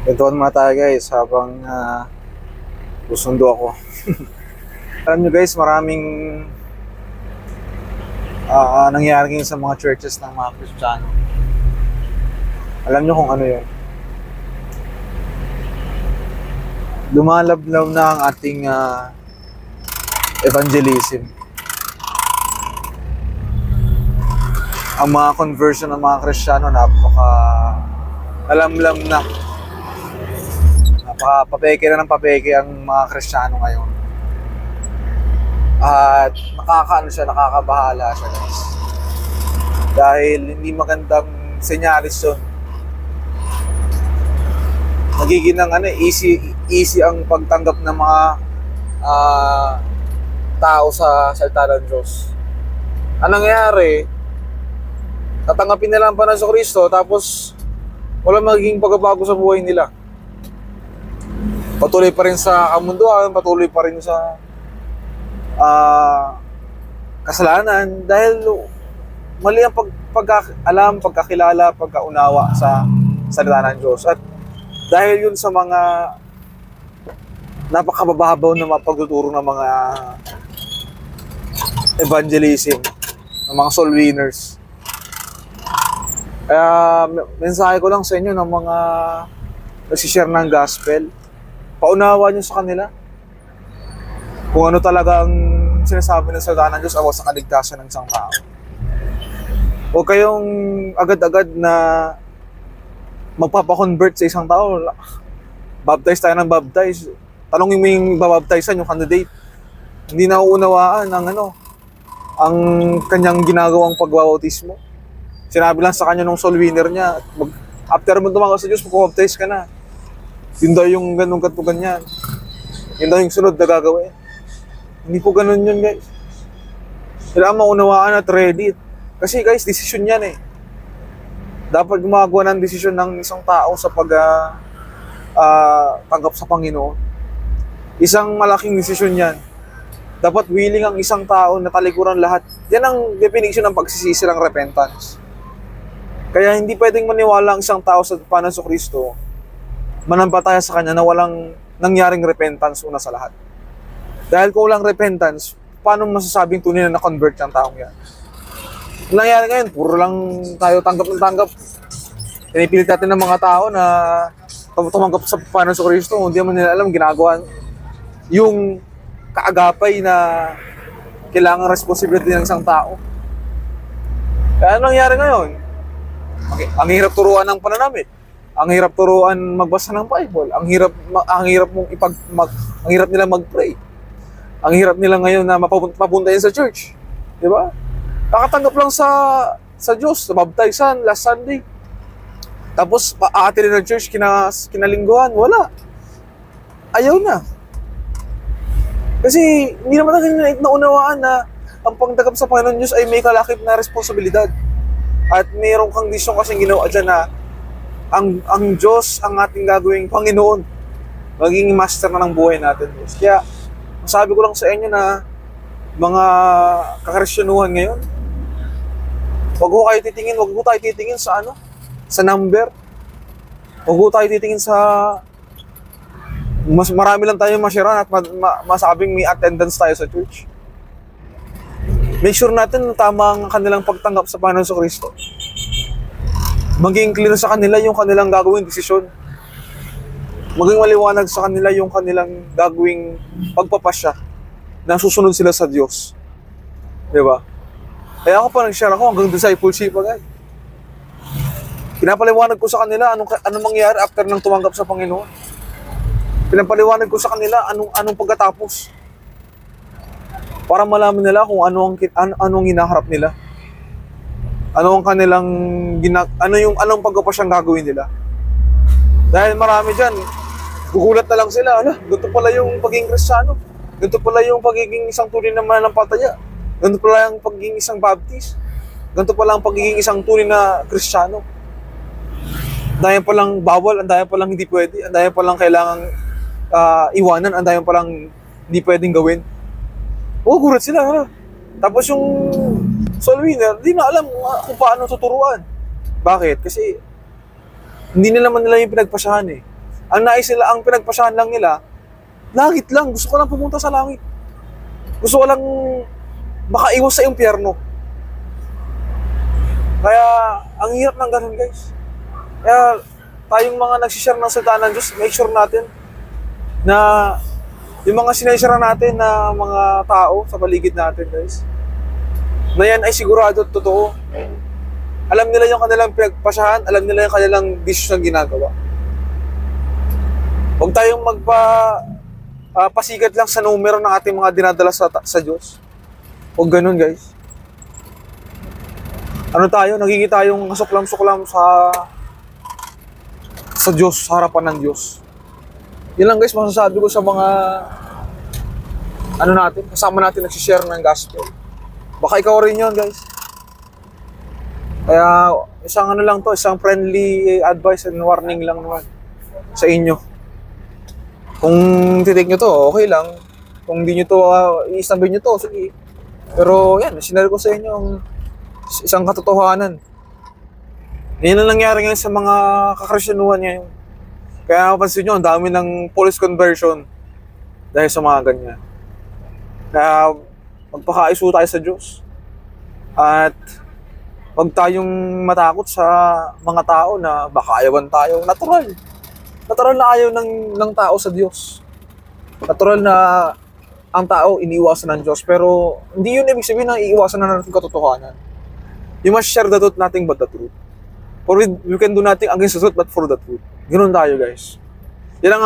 Kwentuhan muna tayo guys habang susundo ako. Alam nyo guys, maraming nangyayari sa mga churches ng mga Kristiyano. Alam nyo kung ano yun? Lumalablaw na ang ating evangelism. Ang mga conversion ng mga Kristiyano alamlam na. Papeke na ng papeke ang mga Kristiyano ngayon. At nakakabahala siya guys. Dahil hindi magandang senyalis yun. Magiging easy ang pagtanggap ng mga tao sa salita ng Diyos. Anong nangyayari? Tatanggapin nila ang Panginoon sa Kristo tapos wala magiging pagbabago sa buhay nila. Patuloy pa rin sa kamunduan, patuloy pa rin sa kasalanan dahil mali ang pagkaalam, pagkakilala, pagkaunawa sa salita ng Diyos. At dahil yun sa mga napakabababaw na mapagtuturo ng mga evangelism, ng mga soul winners. Mensahe ko lang sa inyo ng mga nagsishare ng gospel. Paunawa nyo sa kanila kung ano talagang sinasabi ng salita ng Diyos about sa kaligtasan ng isang tao. Huwag kayong agad-agad na magpapakonvert sa isang tao. Baptize tayo ng baptize. Tanongin mo yung babaptizean, yung candidate. Hindi na uunawaan ang kanyang ginagawang pagbabautismo. Sinabi lang sa kanya nung soul winner niya, after mo tumanggap sa Diyos, magpapabaptize ka na. Yun daw yung ganun ganyan. Yun daw yung sunod na gagawin. Hindi po ganun yun guys. Kailangan maunawaan at ready. Kasi guys, desisyon yan eh. Dapat gumagawa ng desisyon ng isang tao sa tanggap sa Panginoon. Isang malaking desisyon yan. Dapat willing ang isang tao na talikuran lahat. Yan ang definition ng pagsisisi ng repentance. Kaya hindi pwedeng maniwala ang isang tao sa Panginoon sa Kristo, manampalataya sa Kanya na walang nangyaring repentance una sa lahat. Dahil kung walang repentance, paano masasabing tunay na na-convert ang taong yan? Ang nangyari ngayon, puro lang tayo tanggap ng tanggap. Pinipilit natin ng mga tao na tumanggap sa Panginoon sa Kristo, hindi naman nila alam ginagawa yung kaagapay na kailangan responsibility ng isang tao. Kaya anong nangyari ngayon? Ang hirap turuan ng pananamit. Ang hirap turuan magbasa ng Bible. Ang hirap nila mag-pray. Ang hirap nila ngayon na mapunta sa church. Di ba? Nakatanggap lang sa Diyos, sa baptizan last Sunday. Tapos aatilin ng church kinalingguhan, wala. Ayaw na. Kasi hindi naman natin naunawaan na ang pagtanggap sa Panginoon Diyos ay may kalakip na responsibilidad. At mayroon kang desisyon kasing ginawa dyan na ang Diyos ang ating gagawing Panginoon. Maging master na ng buhay natin. Kaya masabi ko lang sa inyo na mga kakristyanuhan ngayon, wag ho tayo titingin sa number. Wag ho tayo titingin sa mas marami lang tayo masyaran at masabing may attendance tayo sa church. Make sure natin na tama ang kanilang pagtanggap sa Panginoon sa Kristo. Maging clear sa kanila yung kanilang gagawing desisyon. Maging maliwanag sa kanila yung kanilang gagawing pagpapasya na susunod sila sa Diyos. Diba? Kaya ako pa nag-share ako hanggang discipleship agad. Pinapaliwanag ko sa kanila anong mangyayari after nang tumanggap sa Panginoon. Pinapaliwanag ko sa kanila anong pagkatapos. Para malaman nila kung anong hinaharap nila. Anong pagpapasyang gagawin nila. Dahil marami dyan, gugulat na lang sila, ganito pala yung pagiging Kristiyano. Ganito pala yung pagiging isang tunay na mananampalataya. Ganito pala yung pagiging isang Baptist. Ganito pala ang pagiging isang tunay na Kristiyano. Andayan palang bawal, andayan palang hindi pwede, andayan palang kailangang iwanan, andayan palang hindi pwedeng gawin. Gugulat sila. Tapos yung soul winner, di na alam kung paano tuturuan. Bakit? Kasi hindi nila man nila yung pinagpasyahan eh. Ang nais nila, ang pinagpasyahan lang nila, langit lang. Gusto ko lang pumunta sa langit. Gusto ko lang makaiwas sa impyerno. Kaya, ang hirap ng ganun, guys. Kaya, tayong mga nagsishare ng salita ng Diyos, make sure natin na yung mga sinishare natin na mga tao sa paligid natin, guys, na yan ay sigurado at totoo. Alam nila yung kanilang pinagpasyahan, alam nila yung kanilang desisyon ginagawa. Huwag tayong pasigat lang sa numero ng ating mga dinadala sa Diyos. Huwag ganun, guys. Ano tayo? Nagiging tayong kasuklam-suklam sa Diyos, sa harapan ng Diyos. Yan lang, guys, masasabi ko sa mga kasama natin nagsishare ng gospel. Baka ikaw rin yun, guys. Kaya isang isang friendly advice and warning lang naman sa inyo. Kung titik nyo to, okay lang. Kung hindi nyo to, i-istambi nyo to, sige. Pero yan, sinari ko sa inyo ang isang katotohanan. Yan ang nangyari ngayon sa mga kakristyanuhan ngayon. Kaya mapansin nyo, ang dami ng police conversion dahil sa mga ganyan. Kaya magpakaiso tayo sa Diyos. At huwag tayong matakot sa mga tao na baka ayawan tayo. Natural. Natural na ayaw ng tao sa Diyos. Natural na ang tao iniiwasan ng Diyos. Pero hindi yun ibig sabihin na iiwasan na natin katotohanan. You must share the truth, nothing but the truth. For we can do nothing against the truth but for the truth. Ganoon tayo, guys. Yan ang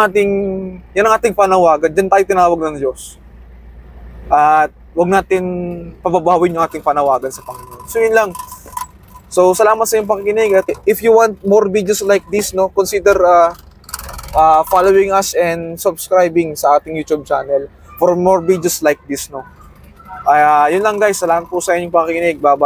ating panawagan. Diyan tayo tinawag ng Diyos. At huwag natin pababawin yung ating panawagan sa Panginoon. So yun lang. So salamat sa iyong pakikinig. At if you want more videos like this, consider following us and subscribing sa ating YouTube channel for more videos like this. Yun lang, guys. Salamat po sa inyong pakikinig. Bye-bye.